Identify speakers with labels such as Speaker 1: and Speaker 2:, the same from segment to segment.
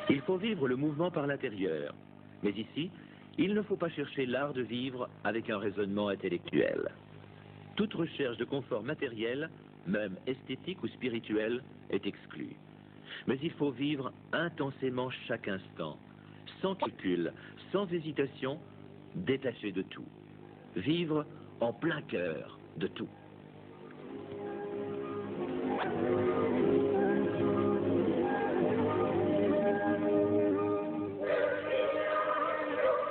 Speaker 1: Il faut vivre le mouvement par l'intérieur. Mais ici, il ne faut pas chercher l'art de vivre avec un raisonnement intellectuel. Toute recherche de confort matériel, même esthétique ou spirituel, est exclue. Mais il faut vivre intensément chaque instant, sans calcul, sans hésitation, détaché de tout. Vivre en plein cœur de tout.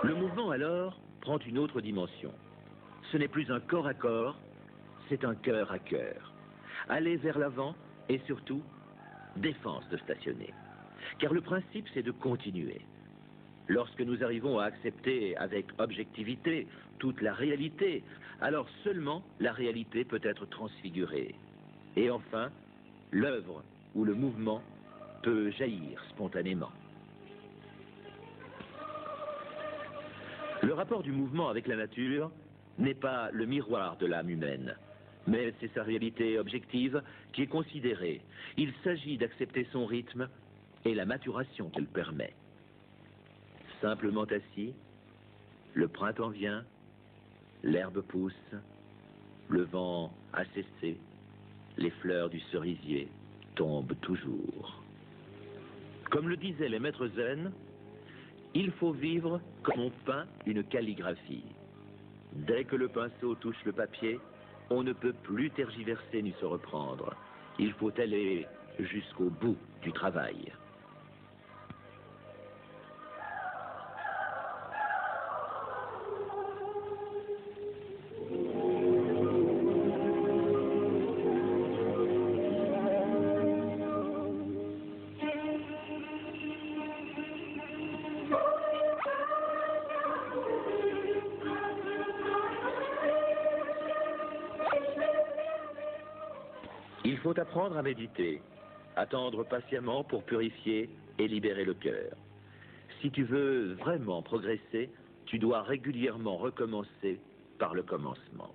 Speaker 1: Le mouvement alors prend une autre dimension. Ce n'est plus un corps à corps, c'est un cœur à cœur. Aller vers l'avant et surtout, défense de stationner. Car le principe c'est de continuer. Lorsque nous arrivons à accepter avec objectivité toute la réalité, alors seulement la réalité peut être transfigurée. Et enfin, l'œuvre ou le mouvement peut jaillir spontanément. Le rapport du mouvement avec la nature n'est pas le miroir de l'âme humaine, mais c'est sa réalité objective qui est considérée. Il s'agit d'accepter son rythme et la maturation qu'elle permet. Simplement assis, le printemps vient, l'herbe pousse, le vent a cessé, les fleurs du cerisier tombent toujours. Comme le disaient les maîtres zen, il faut vivre comme on peint une calligraphie. Dès que le pinceau touche le papier, on ne peut plus tergiverser ni se reprendre. Il faut aller jusqu'au bout du travail. Il faut apprendre à méditer, attendre patiemment pour purifier et libérer le cœur. Si tu veux vraiment progresser, tu dois régulièrement recommencer par le commencement.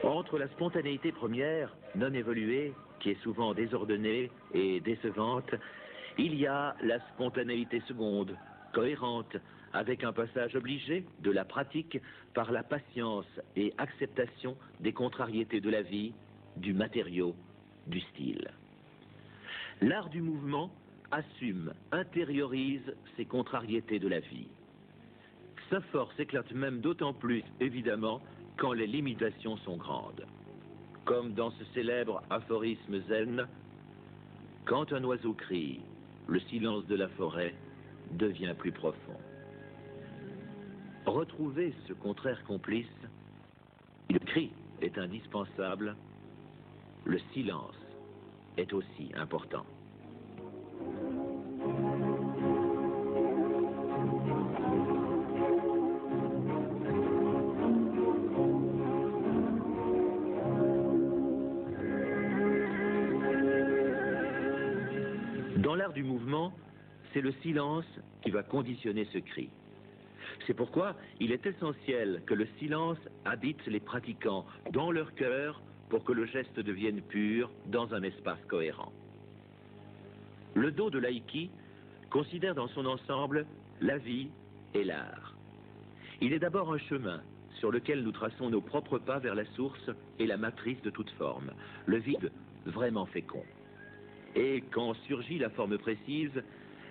Speaker 1: Entre la spontanéité première, non évoluée, qui est souvent désordonnée et décevante, il y a la spontanéité seconde, cohérente, avec un passage obligé de la pratique par la patience et acceptation des contrariétés de la vie, du matériau, du style. L'art du mouvement assume, intériorise ces contrariétés de la vie. Sa force éclate même d'autant plus, évidemment, quand les limitations sont grandes. Comme dans ce célèbre aphorisme zen, quand un oiseau crie, le silence de la forêt devient plus profond. Retrouver ce contraire complice, le cri est indispensable, le silence est aussi important. Dans l'art du mouvement, c'est le silence qui va conditionner ce cri. C'est pourquoi il est essentiel que le silence habite les pratiquants dans leur cœur pour que le geste devienne pur dans un espace cohérent. Le Do de l'aïki considère dans son ensemble la vie et l'art. Il est d'abord un chemin sur lequel nous traçons nos propres pas vers la source et la matrice de toute forme, le vide vraiment fécond. Et quand surgit la forme précise,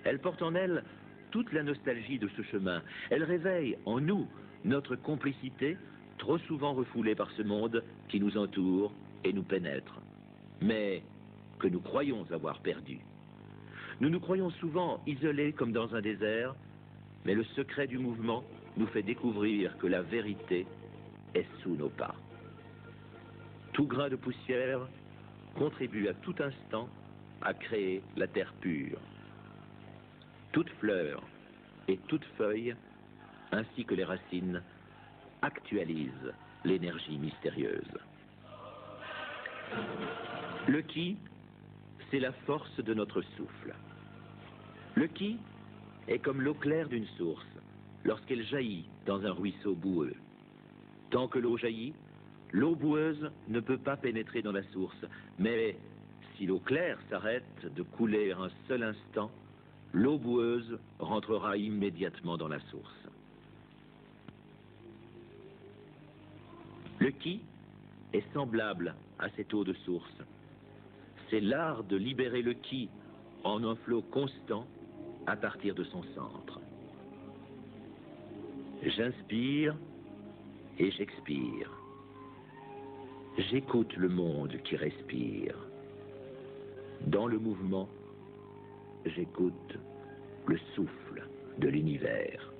Speaker 1: elle porte en elle toute la nostalgie de ce chemin. Elle réveille en nous notre complicité, trop souvent refoulée par ce monde qui nous entoure et nous pénètre, mais que nous croyons avoir perdu. Nous nous croyons souvent isolés comme dans un désert, mais le secret du mouvement nous fait découvrir que la vérité est sous nos pas. Tout grain de poussière contribue à tout instant à créer la terre pure. Toute fleur et toute feuille, ainsi que les racines, actualisent l'énergie mystérieuse. Le qui, c'est la force de notre souffle. Le qui est comme l'eau claire d'une source lorsqu'elle jaillit dans un ruisseau boueux. Tant que l'eau jaillit, l'eau boueuse ne peut pas pénétrer dans la source, mais si l'eau claire s'arrête de couler un seul instant, l'eau boueuse rentrera immédiatement dans la source. Le qui est semblable à cette eau de source. C'est l'art de libérer le qui en un flot constant à partir de son centre. J'inspire et j'expire. J'écoute le monde qui respire. Dans le mouvement, j'écoute le souffle de l'univers.